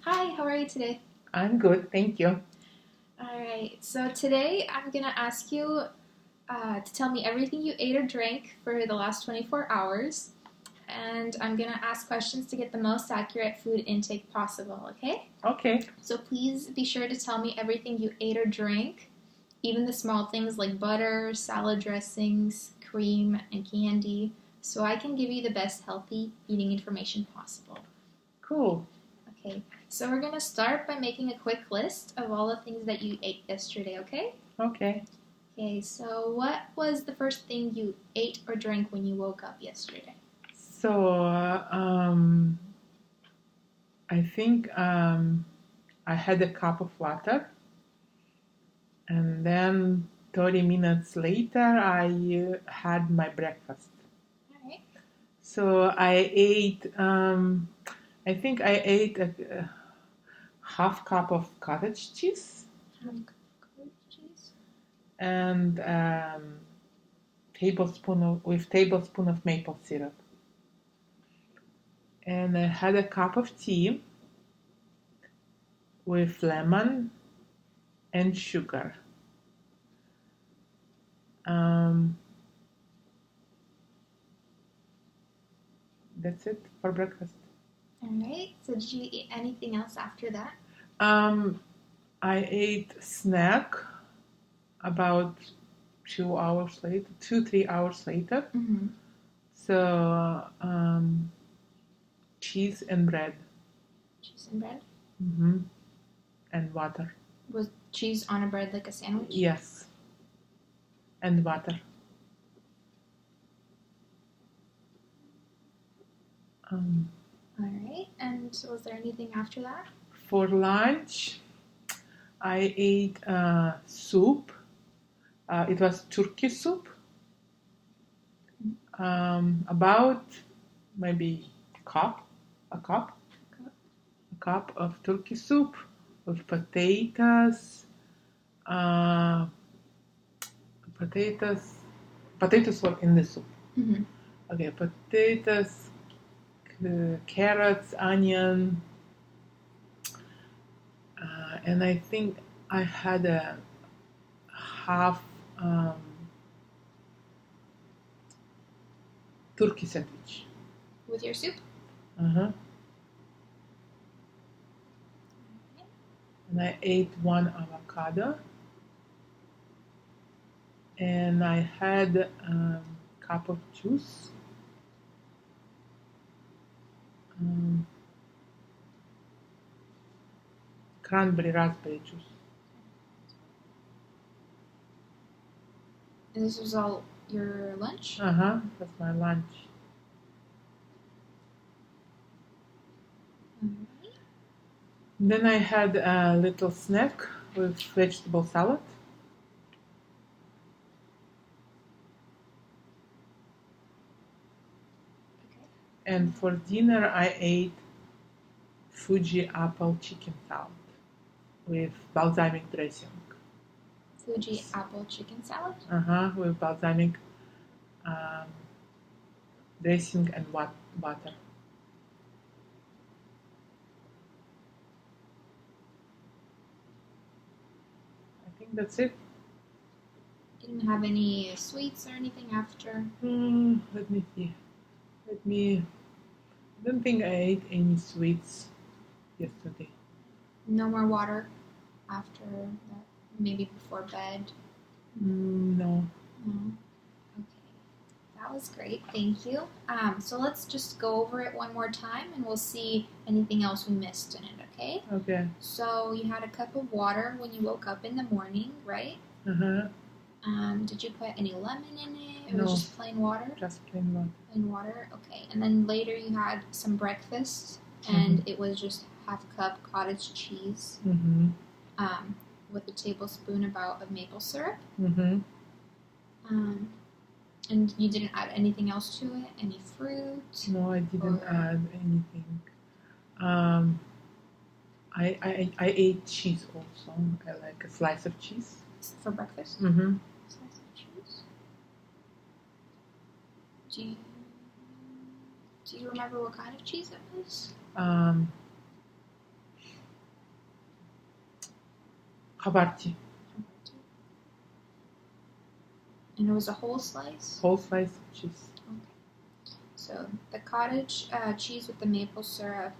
Hi, how are you today? I'm good, thank you. All right, so today I'm gonna ask you to tell me everything you ate or drank for the last 24 hours, and I'm gonna ask questions to get the most accurate food intake possible, okay? Okay. So please be sure to tell me everything you ate or drank, even the small things like butter, salad dressings, cream, and candy, so I can give you the best healthy eating information possible. Cool. Okay, so we're gonna start by making a quick list of all the things that you ate yesterday, okay? Okay. Okay, so what was the first thing you ate or drank when you woke up yesterday? So, I think I had a cup of water, and then 30 minutes later, I had my breakfast. Alright. So, I think I ate a half cup of cottage cheese Cottage cheese? and tablespoon of maple syrup. And I had a cup of tea with lemon and sugar. Um, that's it for breakfast. Alright, so did you eat anything else after that? I ate snack about 3 hours later. Mm-hmm. So cheese and bread. Cheese and bread? Mm-hmm. And water. Was cheese on a bread like a sandwich? Yes. And water. Alright, and was there anything after that? For lunch, I ate soup. It was turkey soup. About maybe a cup of turkey soup with potatoes. Uh, potatoes were in the soup. Mm-hmm. Okay, potatoes, carrots, onion, and I think I had a half turkey sandwich. With your soup? Uh-huh. And I ate one avocado. And I had a cup of juice. Cranberry raspberry juice. And this was all your lunch? That's my lunch. Alright. Then I had a little snack with vegetable salad. Okay. And for dinner, I ate Fuji apple chicken salad with balsamic dressing. Fuji apple chicken salad? With balsamic dressing and butter. I think that's it. Didn't have any sweets or anything after? Let me see. I don't think I ate any sweets yesterday. No more water after that? Maybe before bed? No. No. Okay. That was great. Thank you. So let's just go over it one more time and we'll see anything else we missed in it, okay? Okay. So you had a cup of water when you woke up in the morning, right? Did you put any lemon in it? It No. was just plain water? Just plain water. Plain water, okay. And then later you had some breakfast and it was just half cup cottage cheese with a tablespoon about of maple syrup. And you didn't add anything else to it? Any fruit? No, I didn't add anything. I ate cheese also. I like a slice of cheese. For breakfast? Mm-hmm. Slice of cheese. Do you remember what kind of cheese it was? Havarti. And it was a whole slice? Whole slice of cheese. Okay. So the cottage cheese with the maple syrup,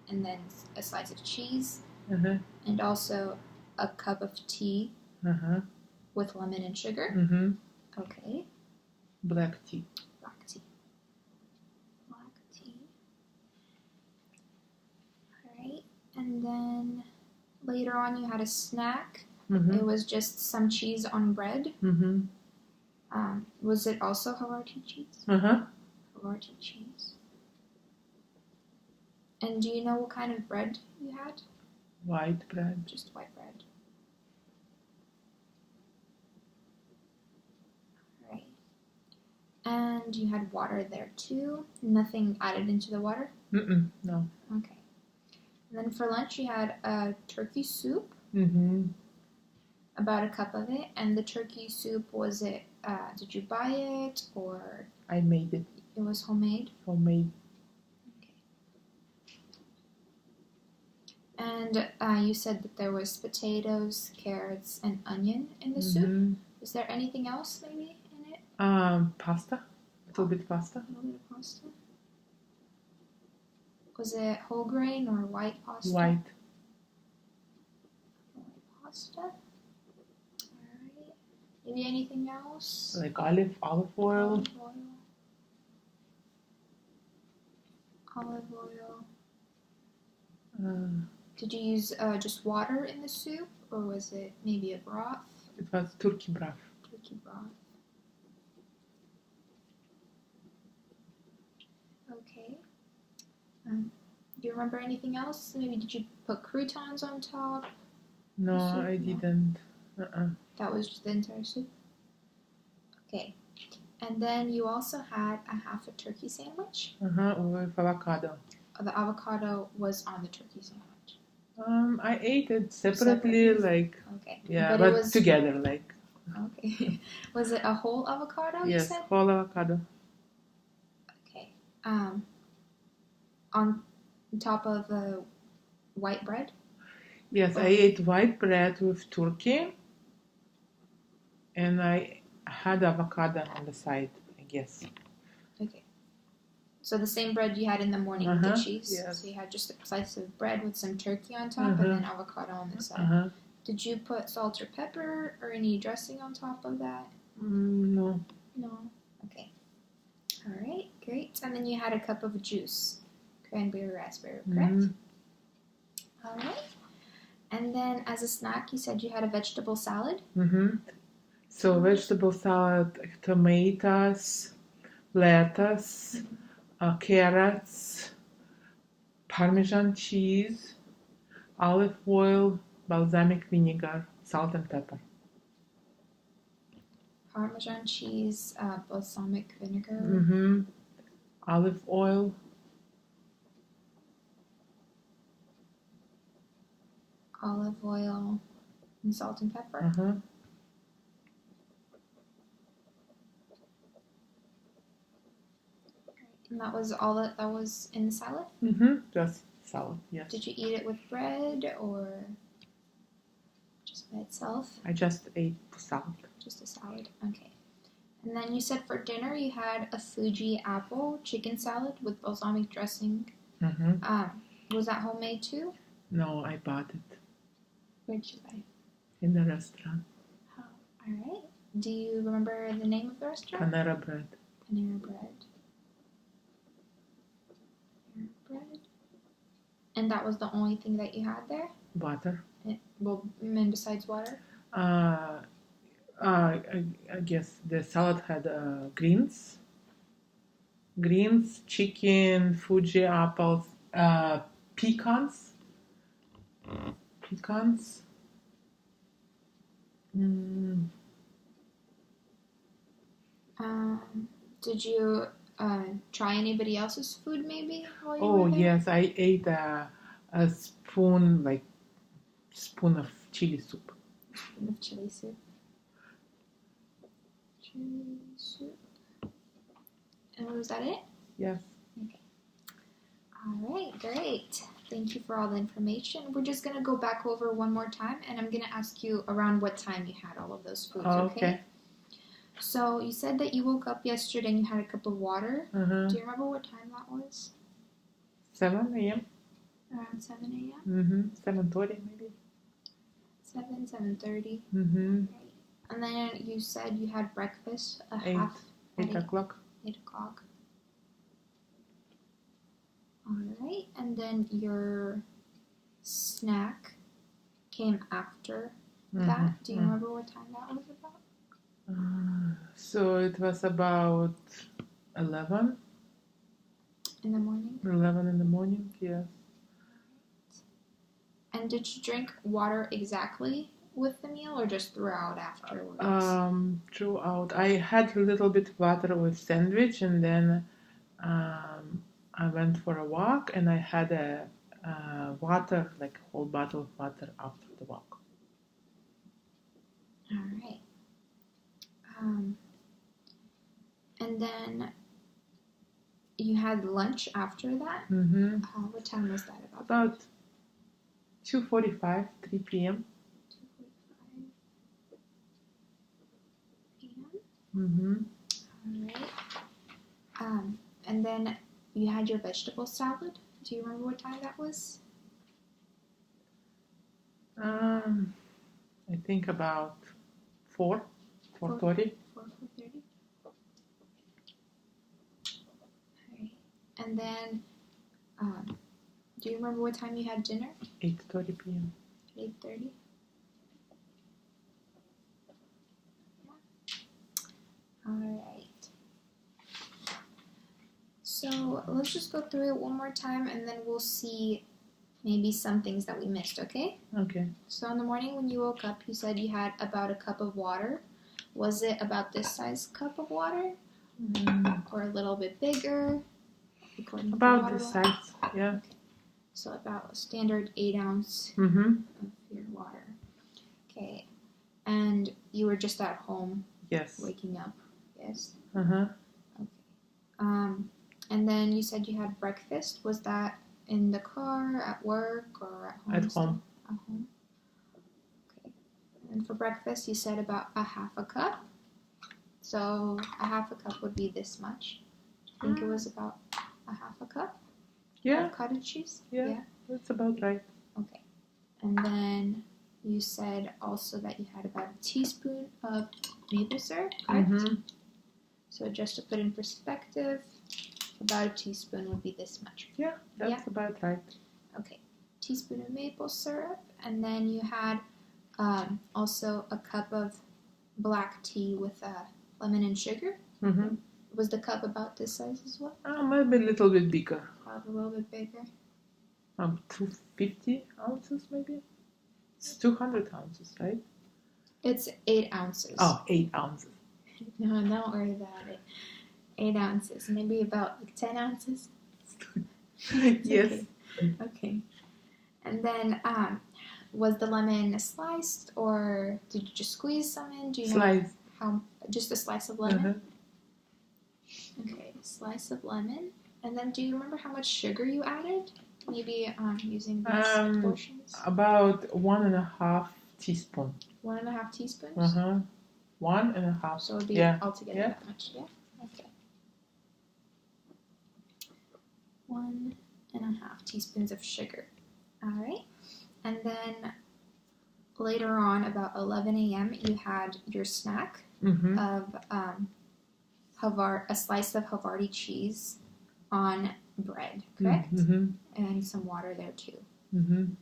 and then a slice of cheese, Uh-huh. and also a cup of tea Uh-huh. with lemon and sugar. Mm-hmm. Okay. Black tea. Black tea. Black tea. Alright. And then later on you had a snack. Mm-hmm. It was just some cheese on bread. Mm-hmm. Was it also Havarti cheese? Uh-huh. Havarti cheese. And do you know what kind of bread you had? White bread. Just white bread. Alright. And you had water there too. Nothing added into the water? No. Okay. And then for lunch you had a turkey soup. Mm-hmm. About a cup of it. And the turkey soup, was it, did you buy it or I made it. it was homemade? Homemade. And you said that there was potatoes, carrots, and onion in the soup. Mm-hmm. Is there anything else maybe in it? Pasta. A little bit pasta. A little bit of pasta. Was it whole grain or white pasta? White. White pasta. Alright. Maybe anything else? Like olive oil. Olive oil. Olive oil. Did you use just water in the soup, or was it maybe a broth? It was turkey broth. Turkey broth. Okay. Do you remember anything else? Maybe did you put croutons on top? No, Soup, I no. didn't. That was just the entire soup? Okay. And then you also had a half a turkey sandwich. With avocado. The avocado was on the turkey sandwich. I ate it separately, like, Okay. yeah, But it but was together, like. Okay. Was it a whole avocado, you Yes, said? whole avocado. Okay. On top of the white bread? Yes, I ate white bread with turkey, and I had avocado on the side, I guess. Okay. So the same bread you had in the morning with the cheese? Yes. So you had just a slice of bread with some turkey on top and then avocado on the side. Did you put salt or pepper or any dressing on top of that? No. No. Okay. All right, great. And then you had a cup of juice. Cranberry, raspberry, correct? All right. And then as a snack, you said you had a vegetable salad? So vegetable salad, tomatoes, lettuce, carrots, Parmesan cheese, olive oil, balsamic vinegar, salt and pepper. Parmesan cheese, balsamic vinegar. Olive oil. Olive oil and salt and pepper. And that was all that was in the salad? Just salad, yes. Did you eat it with bread or just by itself? I just ate the salad. Just a salad, okay. And then you said for dinner you had a Fuji apple chicken salad with balsamic dressing. Was that homemade too? No, I bought it. Where'd you buy it? In the restaurant. Oh, alright. Do you remember the name of the restaurant? Panera Bread. Panera Bread. Panera Bread. And that was the only thing that you had there? Water. And besides water? I guess the salad had greens, chicken, Fuji apples, pecans. Did you try anybody else's food maybe while you Oh were there? yes, I ate a spoon of chili soup. Spoon of chili soup. Chili soup. And was that it? Yes. Okay. All right, great. Thank you for all the information. We're just going to go back over one more time, and I'm going to ask you around what time you had all of those foods, okay? So you said that you woke up yesterday and you had a cup of water. Uh-huh. Do you remember what time that was? 7 a.m.? Around 7 a.m.? Mm-hmm. 7:30 maybe. 7:30. Mm-hmm. Right. And then you said you had breakfast at 8 8 o'clock. 8 o'clock. All right. And then your snack came after that. Do you remember what time that was about? So it was about 11. In the morning? 11 in the morning, yes. And did you drink water exactly with the meal or just throughout afterwards? Throughout. I had a little bit of water with sandwich, and then I went for a walk, and I had a water, like a whole bottle of water after the walk. All right. And then you had lunch after that? Mm-hmm. What time was that about? About 2:45, 3 p.m. 2:45 p.m. Mm-hmm. All right. And then you had your vegetable salad. Do you remember what time that was? I think about 4:30. 4:30. Alright. And then, do you remember what time you had dinner? 8:30 p.m. 8:30. Yeah. All right. So let's just go through it one more time, and then we'll see maybe some things that we missed. Okay? Okay. So in the morning when you woke up, you said you had about a cup of water. Was it about this size cup of water? Or a little bit bigger? About this size, yeah. Okay. So about a standard 8 ounce Mm-hmm. of your water. Okay. And you were just at home Yes. waking up, yes? Uh-huh. Okay. And then you said you had breakfast. Was that in the car, at work, or at home? At home. At home. Okay. And for breakfast, you said about a half a cup. So a half a cup would be this much. I think it was about a half a cup Yeah. of cottage cheese. Yeah. That's about right. Okay. And then you said also that you had about a teaspoon of maple syrup, correct? Mm-hmm. So just to put in perspective, about a teaspoon would be this much. Yeah, that's about right. Okay. Teaspoon of maple syrup. And then you had also a cup of black tea with lemon and sugar. Mm-hmm. Was the cup about this size as well? Maybe a little bit bigger. Probably a little bit bigger. 250 ounces maybe? It's 200 ounces, right? It's 8 ounces. Oh, 8 ounces. No, don't worry about it. 8 ounces. Maybe about like 10 ounces. Yes. Okay. And then, was the lemon sliced or did you just squeeze some in? Do you know how? Just a slice of lemon? Uh-huh. Okay, slice of lemon. And then do you remember how much sugar you added? Maybe using these portions? About 1.5 teaspoon. 1.5 teaspoons? Uh-huh. 1.5. So it would be altogether that much, yeah? Okay. 1.5 teaspoons of sugar. Alright. And then later on, about 11 a.m., you had your snack of a slice of Havarti cheese on bread, correct? Mm-hmm. And some water there too. Mm-hmm.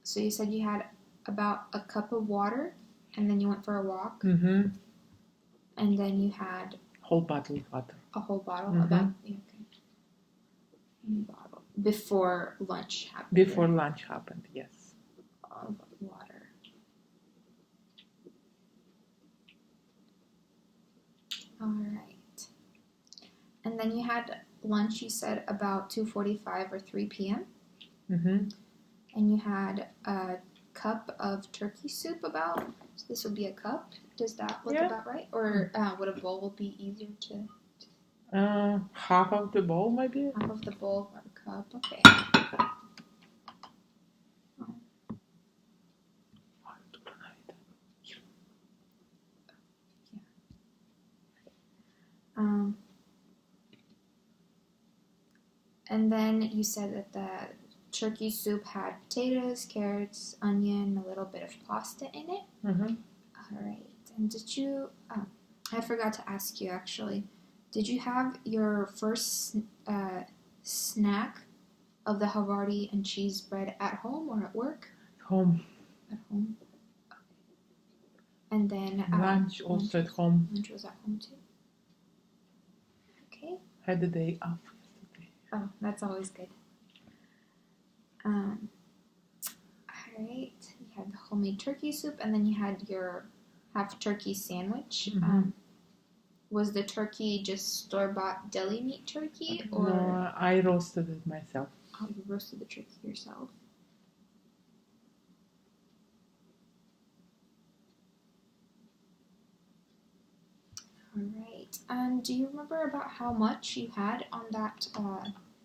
So you said you had about a cup of water, and then you went for a walk, Mm-hmm. and then you had whole bottle of water. A whole bottle, Mm-hmm. about bottle before lunch happened. Before lunch happened, yes. Of water. All right. And then you had lunch. You said about 2:45 or 3 p.m. Mm-hmm. And you had a cup of turkey soup. About. So this would be a cup. Does that look about right? Or would a bowl be easier to? Half of the bowl, maybe. Half of the bowl, 1 cup. Okay. Um, and then you said that the turkey soup had potatoes, carrots, onion, a little bit of pasta in it. Mm-hmm. All right. And did you? I forgot to ask you actually. Did you have your first snack of the Havarti and cheese bread at home or at work? Home. At home. Okay. And then Lunch also at home. Lunch was at home too. Okay. Had the day off yesterday. Oh, that's always good. All right. You had the homemade turkey soup, and then you had your half turkey sandwich. Mm-hmm. Was the turkey just store-bought deli meat turkey, or No, I roasted it myself. oh, you roasted the turkey yourself? All right. And do you remember about how much you had on that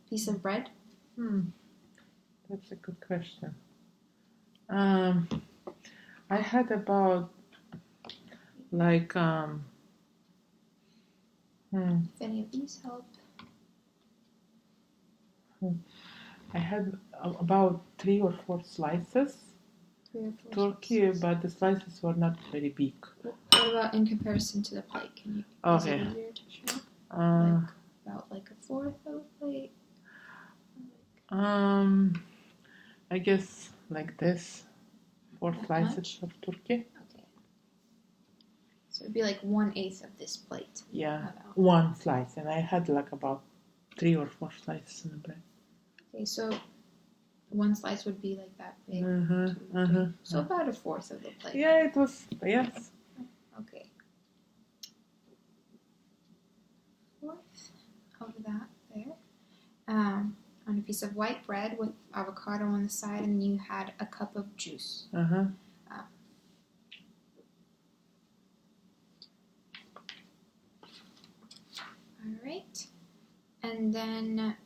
piece of bread? That's a good question. I had about like If any of these help. I had about 3 or 4 slices 3 or 4 turkey, slices. but the slices were not very big. What about in comparison to the plate? Can you? Is it Okay. easier to show? About like a fourth of a plate. I guess like this, 4 That slices much? of turkey. Okay. So it'd be like 1/8 of this plate. Yeah, About. 1 slice, and I had like about 3 or 4 slices in the bread. Okay, so 1 slice would be like that big. So about a fourth of the plate. Yeah, it was, yes. Okay. Fourth of that there. On a piece of white bread with avocado on the side, and you had a cup of juice. Uh-huh. All right. And then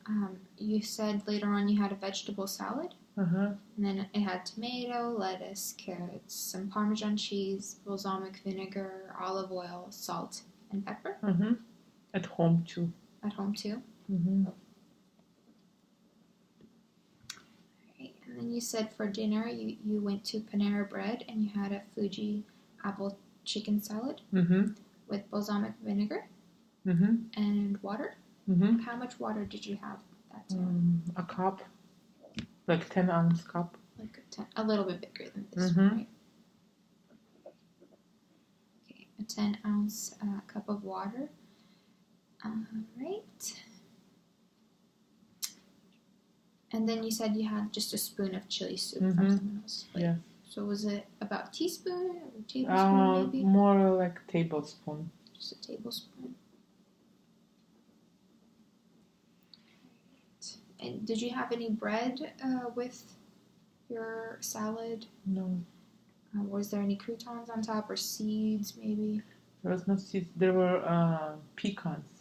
you said later on you had a vegetable salad. Uh-huh. And then it had tomato, lettuce, carrots, some Parmesan cheese, balsamic vinegar, olive oil, salt, and pepper. Mm-hmm. At home too. At home too. Mm-hmm. Right. And then you said for dinner you went to Panera Bread and you had a Fuji apple chicken salad Mm-hmm. with balsamic vinegar Mm-hmm. and water. Mm-hmm. How much water did you have that time? A cup, like 10-ounce cup. Like a little bit bigger than this Mm-hmm. one, right? Okay, a 10-ounce cup of water. Right. And then you said you had just a spoon of chili soup from someone else's plate. Yeah. So was it about a teaspoon or tablespoon maybe? More like tablespoon. Just a tablespoon. And did you have any bread with your salad? No, Was there any croutons on top or seeds maybe? there was no seeds. There were pecans,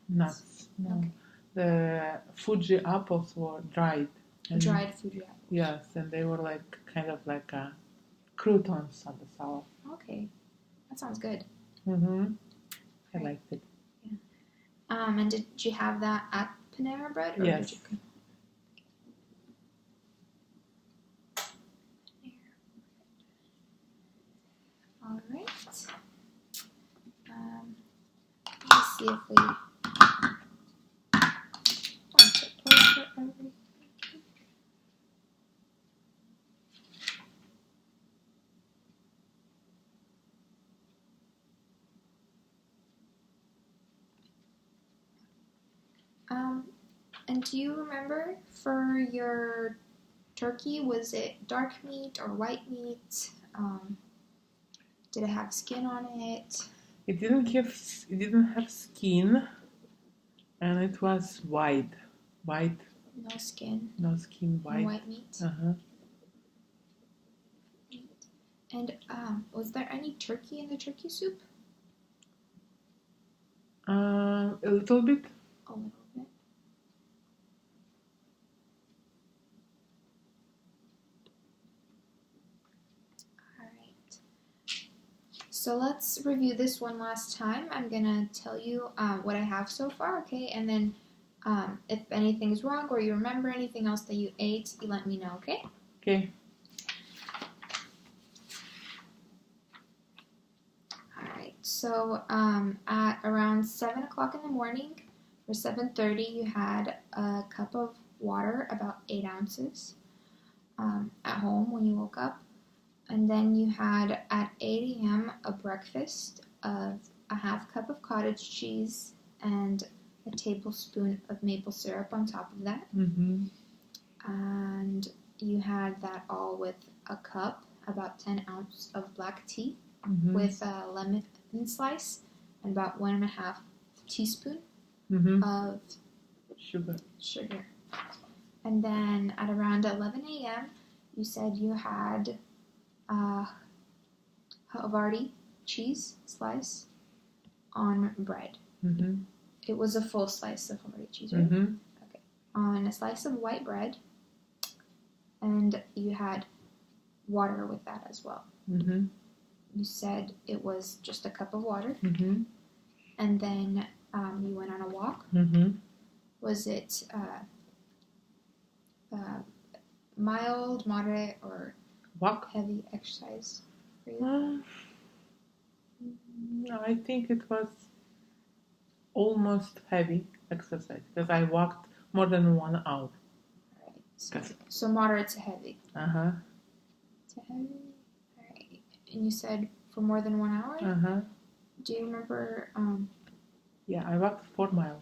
nuts. No, Okay. the Fuji apples were dried. And Dried Fuji apples. yes, and they were like kind of like croutons on the salad. Okay, that sounds good. Mm-hmm. I Right. liked it. And did you have that at Panera Bread? Or Yes. Did you... All right. Let's see if we. And do you remember for your turkey, was it dark meat or white meat? Did it have skin on it? It didn't have skin, and it was white. No skin. No skin, No white. white meat. Uh-huh. And was there any turkey in the turkey soup? A little bit. A little bit. Alright. So let's review this one last time. I'm going to tell you what I have so far, okay? And then if anything's wrong or you remember anything else that you ate, you let me know, okay? Okay. Alright, so at around 7 o'clock in the morning, or 7:30, you had a cup of water, about 8 ounces, at home when you woke up. And then you had at 8 a.m. a breakfast of a half cup of cottage cheese and a tablespoon of maple syrup on top of that. Mm-hmm. And you had that all with a cup, about 10 ounces of black tea Mm-hmm. with a lemon slice and about 1.5 teaspoon Mm-hmm. of Sugar. And then at around 11 a.m., you said you had Havarti cheese slice on bread. Mm-hmm. It was a full slice of Havarti cheese, right? Mm-hmm. Okay. On a slice of white bread, and you had water with that as well. Mm-hmm. You said it was just a cup of water, Mm-hmm. and then you went on a walk. Mm-hmm. Was it mild, moderate, or Walk. heavy exercise for you? I think it was almost heavy exercise because I walked more than 1 hour. Alright, so moderate to heavy. Uh-huh. To heavy. Alright. And you said for more than 1 hour? Uh-huh. Do you remember Yeah, I walked 4 miles.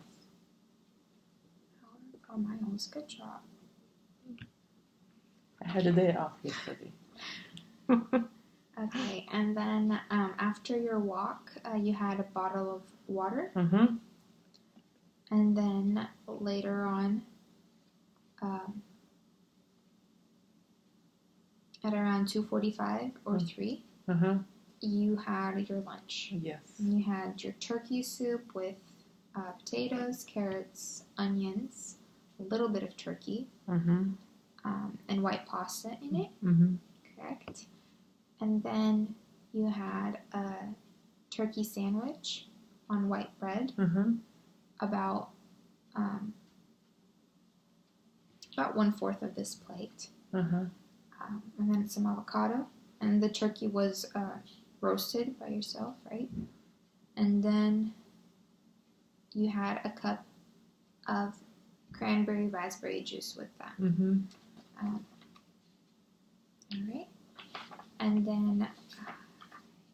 4 miles? Good job. I had a day off yesterday. Okay, and then after your walk, you had a bottle of water, Mm-hmm. and then later on, at around 2:45 or 3, Uh-huh. you had your lunch. Yes. And you had your turkey soup with potatoes, carrots, onions, a little bit of turkey, Mm-hmm. And white pasta in it. Mm-hmm. Correct. And then you had a turkey sandwich on white bread, Mm-hmm. about 1/4 of this plate, Uh-huh. and then some avocado. And the turkey was roasted by yourself, right? And then you had a cup of cranberry raspberry juice with that. Mm-hmm. All right. And then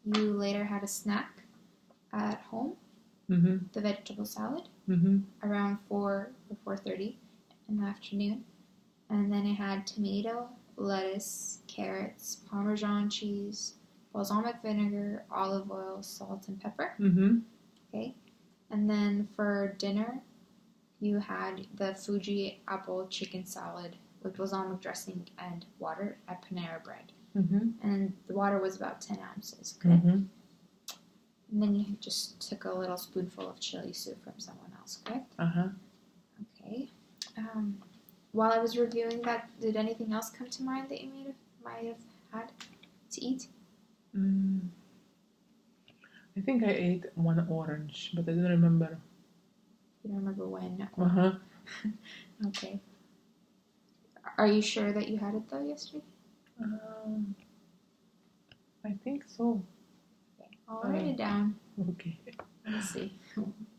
you later had a snack at home, Mm-hmm. the vegetable salad, Mm-hmm. around 4 or 4:30 in the afternoon. And then it had tomato, lettuce, carrots, Parmesan cheese, balsamic vinegar, olive oil, salt, and pepper. Mm-hmm. Okay. And then for dinner, you had the Fuji apple chicken salad with balsamic dressing and water at Panera Bread. Mm-hmm. And the water was about 10 ounces, okay? Mm-hmm. And then you just took a little spoonful of chili soup from someone else, correct? Uh-huh. Okay. While I was reviewing that, did anything else come to mind that you might have had to eat? I think I ate 1 orange, but I don't remember. You don't remember when? Uh-huh. Okay. Are you sure that you had it though yesterday? I think so. Okay. I'll write it down. Okay. Let's see.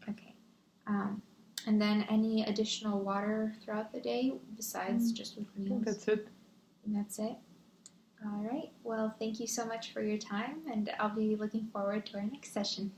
Okay. And then any additional water throughout the day besides just with I think meals? that's it. And that's it. All right. Well, thank you so much for your time, and I'll be looking forward to our next session.